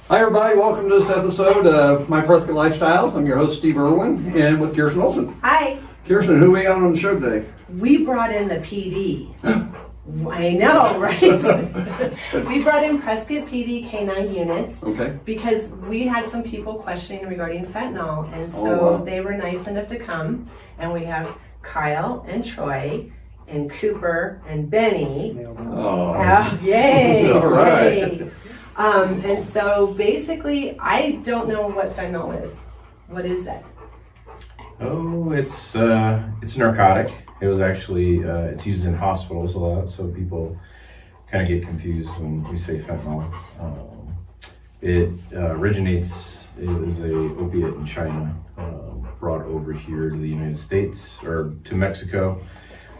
Hi everybody, welcome to this episode of My Prescott Lifestyles. I'm your host Steve Irwin and with Kirsten Olson. Hi. Kirsten, who we got on the show today? We brought in the PD. I know, right? We brought in Prescott PD K9 units because we had some people questioning regarding fentanyl, and so they were nice enough to come, and we have Kyle and Troy and Cooper and Benny. Yay! All right. Yay. And so basically, I don't know what fentanyl is. What is that? Oh, it's a narcotic. It was actually it's used in hospitals a lot, so people kind of get confused when we say fentanyl. It originates. It was a opiate in China, brought over here to the United States or to Mexico.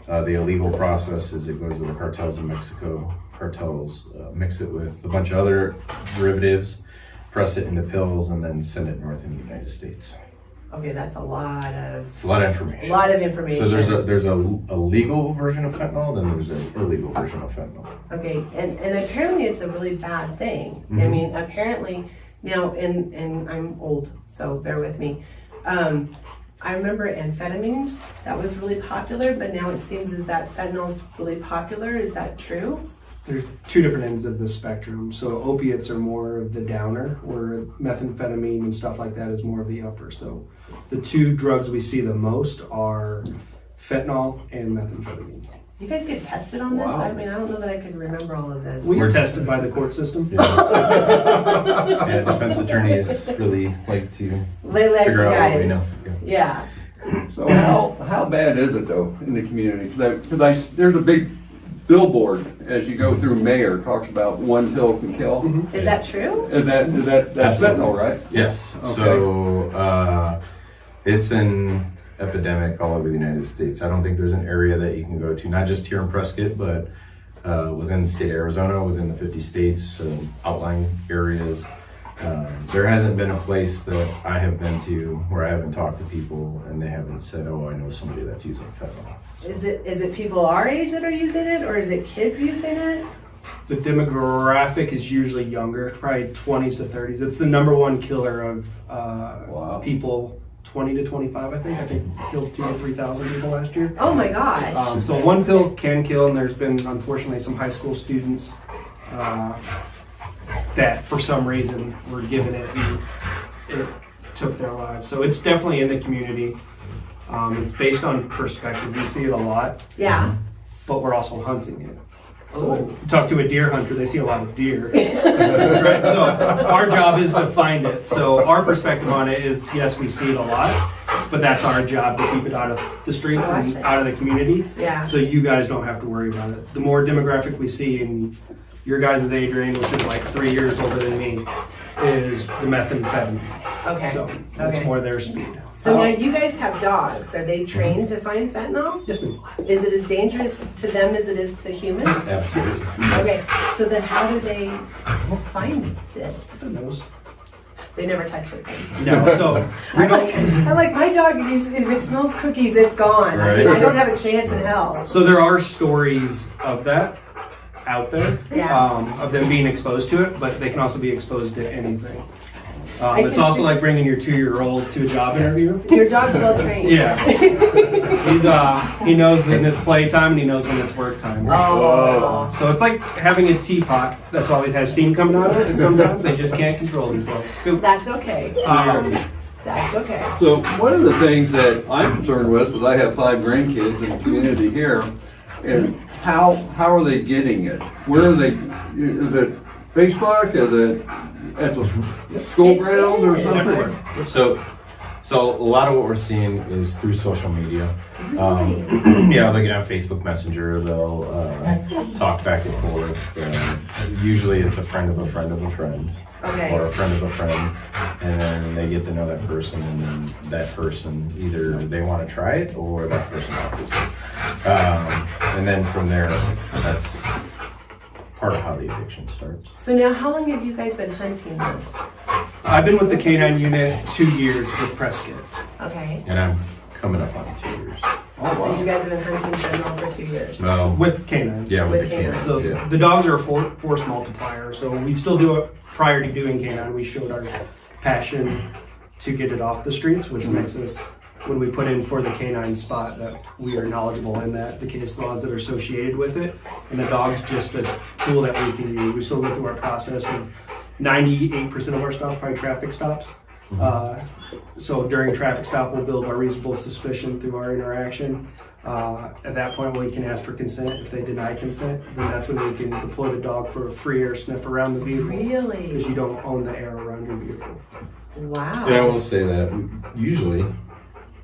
The illegal process is it goes to the cartels in Mexico. Cartels mix it with a bunch of other derivatives, press it into pills, and then send it north in the United States. Okay, that's a lot of... It's a lot of information. A lot of information. So there's a legal version of fentanyl, then there's an illegal version of fentanyl. Okay, and apparently it's a really bad thing. Mm-hmm. I mean, apparently, now, and I'm old, so bear with me. I remember amphetamines, that was really popular, but now it seems as that fentanyl's really popular. Is that true? There's two different ends of the spectrum. So opiates are more of the downer, where methamphetamine and stuff like that is more of the upper. So the two drugs we see the most are fentanyl and methamphetamine. You guys get tested on this? Wow. I mean, I don't know that I could remember all of this. We're tested by the court system. Yeah, defense attorneys really like to figure out what we know. Yeah. So how bad is it though in the community? Because there's a big billboard as you go through Mayor talks about one pill can kill. Mm-hmm. Is that true? That's fentanyl, right? Yes. Okay. So it's an epidemic all over the United States. I don't think there's an area that you can go to, not just here in Prescott, but within the state of Arizona, within the 50 states, outlying areas. There hasn't been a place that I have been to where I haven't talked to people and they haven't said, "Oh, I know somebody that's using fentanyl." So. Is it people our age that are using it, or is it kids using it? The demographic is usually younger, probably 20s to 30s. It's the number one killer of people 20 to 25, I think. I think killed 2,000 to 3,000 people last year. Oh my gosh. So one pill can kill, and there's been, unfortunately, some high school students that for some reason were given it and it took their lives. So it's definitely in the community. It's based on perspective. We see it a lot. Yeah. But we're also hunting it. So you talk to a deer hunter, they see a lot of deer. Right? So our job is to find it. So our perspective on it is, yes, we see it a lot, but that's our job to keep it out of the streets and out of the community. Yeah. So you guys don't have to worry about it. The more demographic we see, and your guys' age range, which is like 3 years older than me, is the methamphetamine. Okay. So that's more their speed. So now you guys have dogs. Are they trained to find fentanyl? Yes, ma'am. Is it as dangerous to them as it is to humans? Absolutely. Okay. So then how do they find it? Who knows? They never touch it. No. So I'm like my dog. If it smells cookies, it's gone. Right. I mean, I don't have a chance in hell. So there are stories of that out there, Yeah. of them being exposed to it, but they can also be exposed to anything. It's can also see- like bringing your 2-year-old to a job interview. Your dog's well trained. Yeah. He knows when it's playtime and he knows when it's work time. Oh. So it's like having a teapot that's always has steam coming out of it, and sometimes they just can't control themselves. That's okay. That's okay. So one of the things that I'm concerned with, because I have 5 grandkids in the community here, is how are they getting it? Where are they? Is it Facebook? Is it at the school grounds or something? So a lot of what we're seeing is through social media. Yeah, they'll get on Facebook Messenger. They'll talk back and forth. Usually, it's a friend of a friend of a friend. Okay. Or a friend of a friend, and then they get to know that person, and then that person either they want to try it or that person offers it. And then from there, that's part of how the addiction starts. So now, how long have you guys been hunting this? I've been with the K9 unit 2 years with Prescott. Okay. And I'm coming up on 2 years. Oh, So wow. you guys have been hunting fentanyl for 2 years. No. With canines. Yeah, with With the canines. So Yeah. the dogs are a force multiplier. So we still do it prior to doing canine. We showed our passion to get it off the streets, which makes us, when we put in for the canine spot, that we are knowledgeable in that, the case laws that are associated with it. And the dog's just a tool that we can use. We still go through our process of 98% of our stops, probably traffic stops. So during traffic stop, we'll build our reasonable suspicion through our interaction. At that point, we can ask for consent. If they deny consent, then that's when we can deploy the dog for a free air sniff around the vehicle. Really? Because you don't own the air around your vehicle. Wow. Yeah, I will say that usually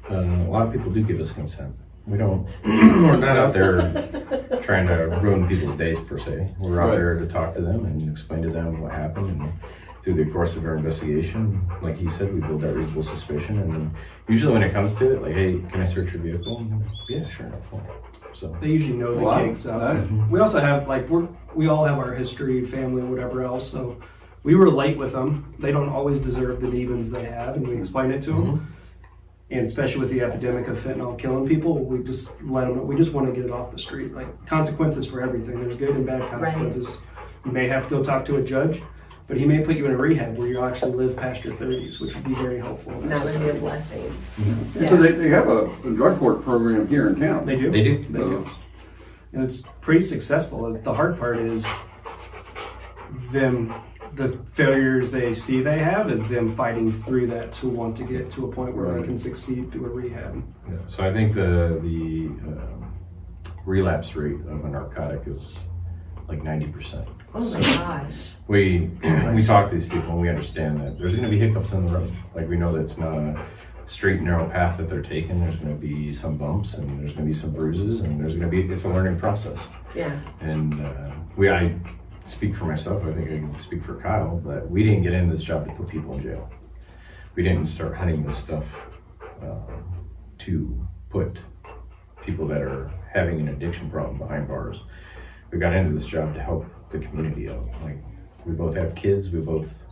a lot of people do give us consent. We don't, we're not out there trying to ruin people's days per se. We're out Right. there to talk to them and explain to them what happened. And through the course of our investigation, like he said, we build that reasonable suspicion. And then usually when it comes to it, like, hey, can I search your vehicle? Yeah, sure. No problem. So. They usually know the Wow. gigs. Nice. We also have, like, we all have our history, family, whatever else. So we relate with them. They don't always deserve the demons they have, and we explain it to them. And especially with the epidemic of fentanyl killing people, we just let them know. We just want to get it off the street. Like, consequences for everything. There's good and bad consequences. You may have to go talk to a judge, but he may put you in a rehab where you'll actually live past your 30s, which would be very helpful. That would be a blessing. So they have a drug court program here in town. They do. They do. They do. And it's pretty successful. The hard part is the failures they see they have is them fighting through that to want to get to a point where Right. they can succeed through a rehab. Yeah. So I think the relapse rate of a narcotic is like 90%. Oh my gosh. We talk to these people and we understand that there's going to be hiccups in the road. Like, we know that it's not a straight narrow path that they're taking. There's going to be some bumps and there's going to be some bruises and it's a learning process. Yeah. And I speak for myself. I think I can speak for Kyle that we didn't get into this job to put people in jail. We didn't start hunting this stuff to put people that are having an addiction problem behind bars. We got into this job to help the community out. Like, we both have kids. We both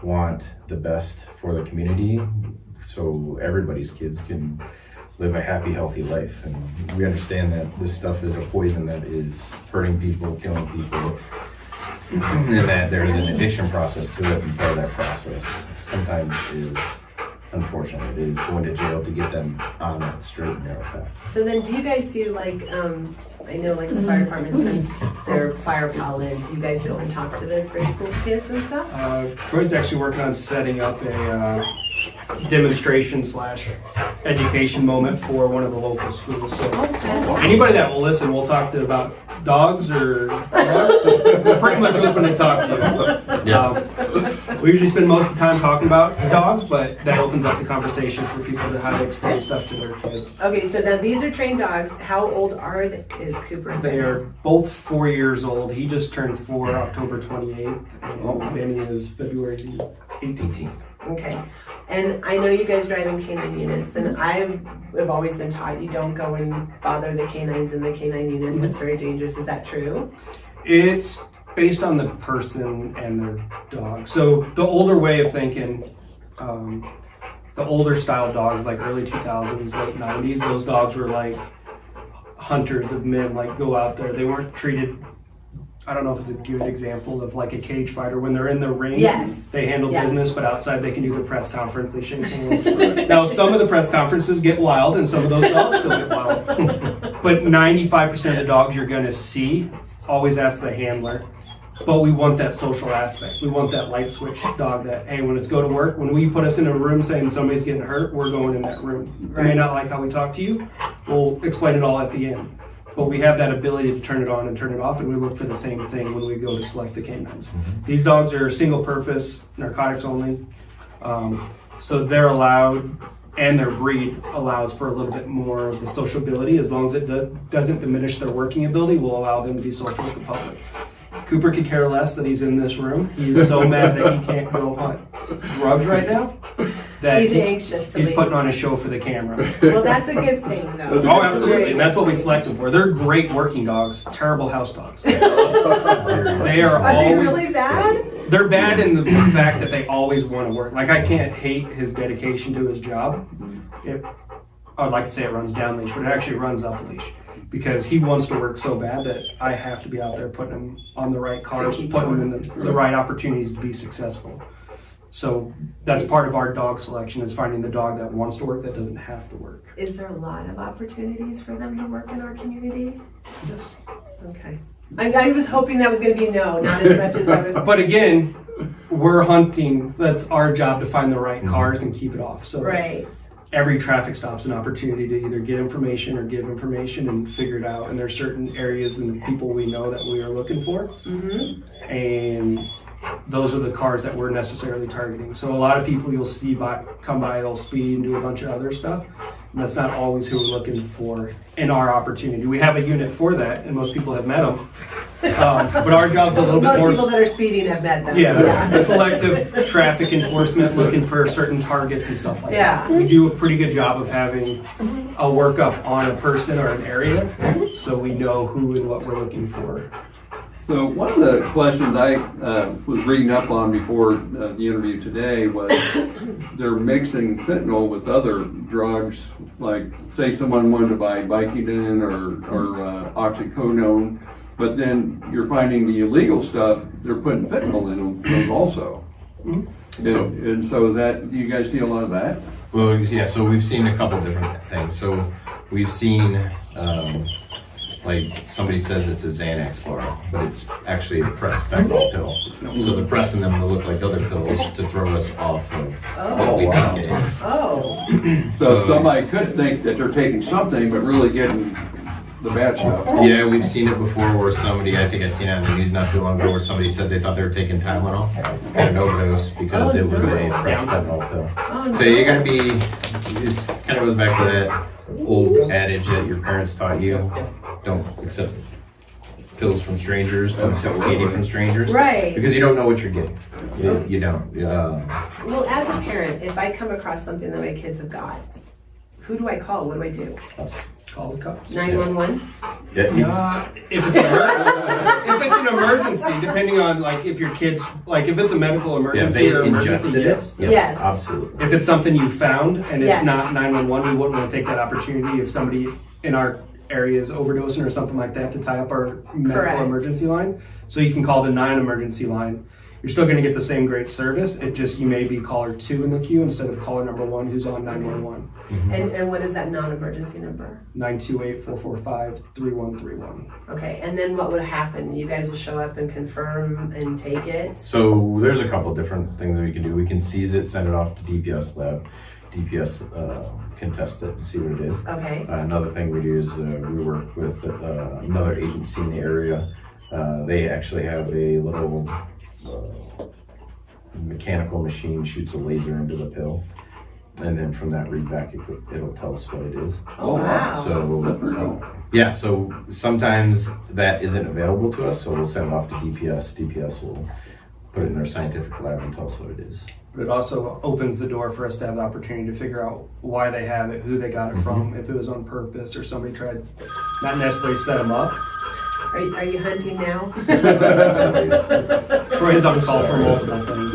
want the best for the community, so everybody's kids can live a happy, healthy life. And we understand that this stuff is a poison that is hurting people, killing people, and that there's an addiction process to it, and part of that process sometimes is, unfortunately, it is going to jail to get them on that straight and narrow path. So then do you guys do like, I know like the fire department sends their fire pal in, do you guys go and talk to the grade school kids and stuff? Troy's actually working on setting up a demonstration/education moment for one of the local schools. So anybody that will listen, we'll talk to about dogs or we're pretty much open to talk to. Yeah. We usually spend most of the time talking about dogs, but that opens up the conversation for people to how to explain stuff to their kids. Okay, so now these are trained dogs. How old are they, is Cooper? and They Benny? are both 4 years old. He just turned 4 October 28th, and Benny is February 18th. Okay. And I know you guys drive in canine units, and I've always been taught you don't go and bother the canines in the canine units. It's very dangerous. Is that true? It's based on the person and their dog. So the older way of thinking, the older style dogs, like early 2000s, late 90s, those dogs were like hunters of men, like go out there. They weren't treated, I don't know if it's a good example of like a cage fighter. When they're in the ring, Yes. they handle Yes. business, but outside they can do their press conference, they shake hands. Now, some of the press conferences get wild, and some of those dogs still get wild. But 95% of the dogs you're gonna see, always ask the handler. But we want that social aspect. We want that light switch dog that, hey, when it's go to work, when we put us in a room saying somebody's getting hurt, we're going in that room. You may Right. not like how we talk to you. We'll explain it all at the end. But we have that ability to turn it on and turn it off, and we look for the same thing when we go to select the canines. These dogs are single purpose, narcotics only. So they're allowed, and their breed allows for a little bit more of the sociability. As long as it doesn't diminish their working ability, we'll allow them to be social with the public. Cooper could care less that he's in this room. He is so mad that he can't go hunt drugs right now that He's anxious to he's leave. putting on a show for the camera. Well, that's a good thing, though. Oh, absolutely. And that's what we select them for. They're great working dogs, terrible house dogs. They are Are they always really bad? they're bad in the fact that they always want to work. Like, I can't hate his dedication to his job. I would like to say it runs down leash, but it actually runs up leash. Because he wants to work so bad that I have to be out there putting him on the right cars, putting him in the right opportunities to be successful. So that's part of our dog selection, is finding the dog that wants to work, that doesn't have to work. Is there a lot of opportunities for them to work in our community? Yes. Okay. I was hoping that was going to be no, not as much as I was. But again, we're hunting. That's our job, to find the right cars and keep it off. So Right. every traffic stop's an opportunity to either get information or give information and figure it out. And there's certain areas and people we know that we are looking for. Mm-hmm. And those are the cars that we're necessarily targeting. So a lot of people you'll see come by, they'll speed and do a bunch of other stuff. And that's not always who we're looking for in our opportunity. We have a unit for that, and most people have met them. But our job's a little bit more... Most people that are speeding have met them. Yeah, selective traffic enforcement, looking for certain targets and stuff like that. We do a pretty good job of having a workup on a person or an area, so we know who and what we're looking for. So one of the questions I was reading up on before the interview today was they're mixing fentanyl with other drugs, like say someone wanted to buy Vicodin or oxycodone, but then you're finding the illegal stuff, they're putting fentanyl in those also. And so that, do you guys see a lot of that? Well, yeah, so we've seen a couple different things. So we've seen, like somebody says it's a Xanax bar, but it's actually a pressed fentanyl pill. So they're pressing them to look like other pills to throw us off of what we think it is. Oh. So somebody could think that they're taking something, but really getting the bad stuff. Yeah, we've seen it before where somebody, I think I seen it on the news not too long ago, where somebody said they thought they were taking Tylenol and an overdose because it was a pressed fentanyl pill. So you gotta be, it kind of goes back to that old adage that your parents taught you, don't accept pills from strangers, don't accept candy from strangers. Right. Because you don't know what you're getting. You don't. Well, as a parent, if I come across something that my kids have got, who do I call? What do I do? Call the cops. 911? If it's an emergency, depending on like if your kids, like if it's a medical emergency or emergency, yes. Yes. Absolutely. If it's something you found and it's Yes. not 911, we wouldn't want to take that opportunity if somebody in our area is overdosing or something like that to tie up our medical Correct. emergency line. So you can call the 9 emergency line. You're still going to get the same great service. It just, you may be caller 2 in the queue instead of caller number 1 who's on 911. And what is that non-emergency number? 928-445-3131. Okay, and then what would happen? You guys will show up and confirm and take it? So there's a couple different things that we can do. We can seize it, send it off to DPS lab. DPS can test it and see what it is. Okay. Another thing we do is we work with another agency in the area. They actually have a little mechanical machine, shoots a laser into the pill, and then from that read back it'll tell us what it is. Oh, wow. So yeah, so sometimes that isn't available to us, so we'll send it off to DPS. DPS will put it in their scientific lab and tell us what it is. But it also opens the door for us to have the opportunity to figure out why they have it, who they got it from, if it was on purpose or somebody tried, not necessarily set them up. Are you hunting now? Troy's on call for multiple things.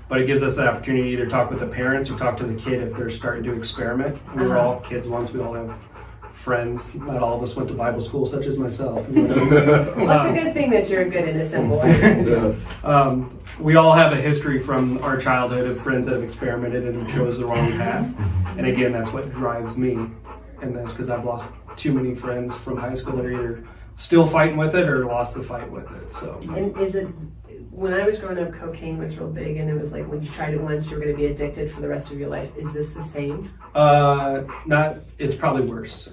But it gives us the opportunity to either talk with the parents or talk to the kid if they're starting to experiment. We were all kids once, we all have friends. Not all of us went to Bible school, such as myself. You know? Well, it's a good thing that you're a good innocent boy. We all have a history from our childhood of friends that have experimented and chose the wrong path. And again, that's what drives me. And that's because I've lost too many friends from high school that are either still fighting with it or lost the fight with it. So. And is it, when I was growing up, cocaine was real big, and it was like when you tried it once, you're going to be addicted for the rest of your life. Is this the same? It's probably worse.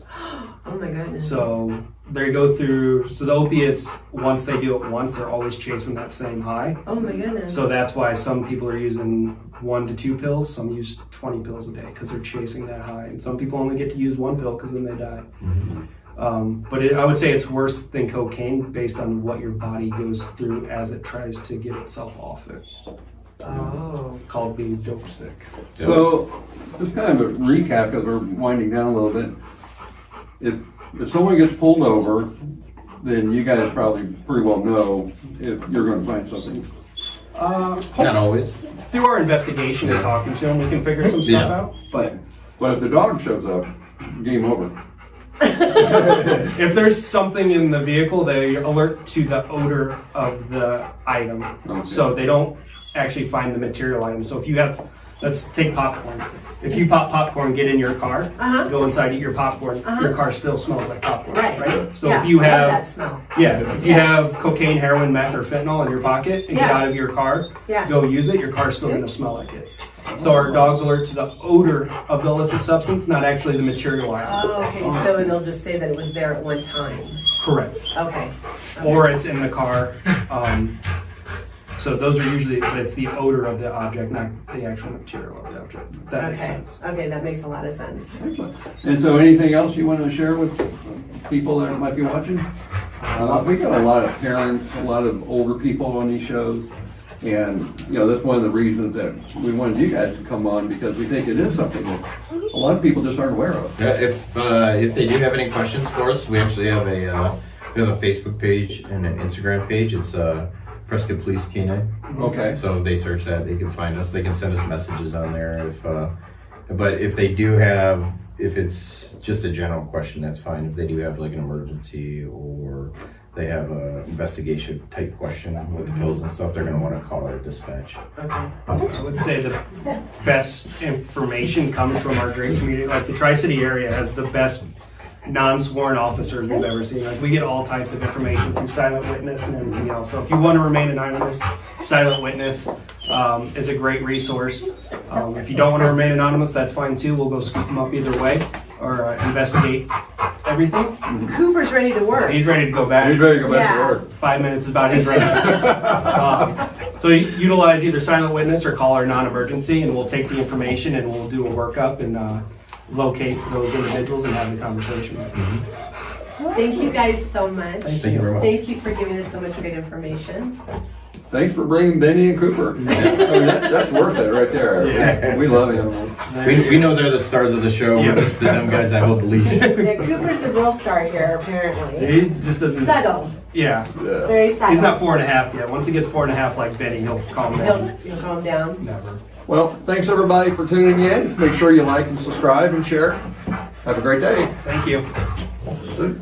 Oh my goodness. So they go through, so the opiates, once they do it once, they're always chasing that same high. Oh my goodness. So that's why some people are using 1 to 2 pills, some use 20 pills a day because they're chasing that high. And some people only get to use 1 pill because then they die. But I would say it's worse than cocaine based on what your body goes through as it tries to get itself off it. Oh. Called being dope sick. So, just kind of a recap, because we're winding down a little bit. If someone gets pulled over, then you guys probably pretty well know if you're going to find something Not always. Through our investigation and talking to them, we can figure some stuff Yeah. out. But But if the dog shows up, game over. if there's something in the vehicle, they alert to the odor of the item. Okay. So they don't actually find the material item. So if you have, let's take popcorn. If you pop popcorn, get in your car, go inside, eat your popcorn, your car still smells like popcorn. Right. So Yeah, if you I love that have, smell. if you have cocaine, heroin, meth, or fentanyl in your pocket and get Yeah. out of your car, Yeah. go use it, your car's still gonna smell like it. So our dogs alert to the odor of the illicit substance, not actually the material item. Oh, okay, so it'll just say that it was there at one time. Correct. Okay. Or it's in the car. So those are usually, it's the odor of the object, not the actual material of the object. If that makes Okay. sense. Okay, that makes a lot of sense. Excellent. And so anything else you want to share with people that might be watching? We got a lot of parents, a lot of older people on these shows. And, you know, that's one of the reasons that we wanted you guys to come on, because we think it is something that a lot of people just aren't aware of. Yeah, if they do have any questions for us, we actually have a Facebook page and an Instagram page. It's Prescott Police K9. Okay. So if they search that, they can find us. They can send us messages on there. But if they do have, if it's just a general question, that's fine. If they do have like an emergency or they have a investigation type question with the pills and stuff, they're going to want to call our dispatch. Okay. I would say the best information comes from our great community. Like the Tri-City area has the best non-sworn officers we've ever seen. Like we get all types of information through silent witness and everything else. So if you want to remain anonymous, silent witness is a great resource. If you don't want to remain anonymous, that's fine too. We'll go scoop them up either way or investigate everything. Cooper's ready to work. He's ready to go back. He's ready to go back to Yeah. work. 5 minutes is about his rest. So utilize either silent witness or call our non-emergency, and we'll take the information and we'll do a workup and locate those individuals and have the conversation. Thank you guys so much. Thank you very much. Thank you for giving us so much great information. Thanks for bringing Benny and Cooper. I mean, that's worth it right there. Yeah. We love animals. We know they're the stars of the show. Yeah. We're just the dumb guys that hold the leash. Yeah, Cooper's the real star here, apparently. He just doesn't. Subtle. Yeah. Yeah. Very subtle. He's not 4.5 yet. Once he gets 4.5 like Benny, he'll calm down. He'll calm down. Never. Well, thanks everybody for tuning in. Make sure you like and subscribe and share. Have a great day. Thank you.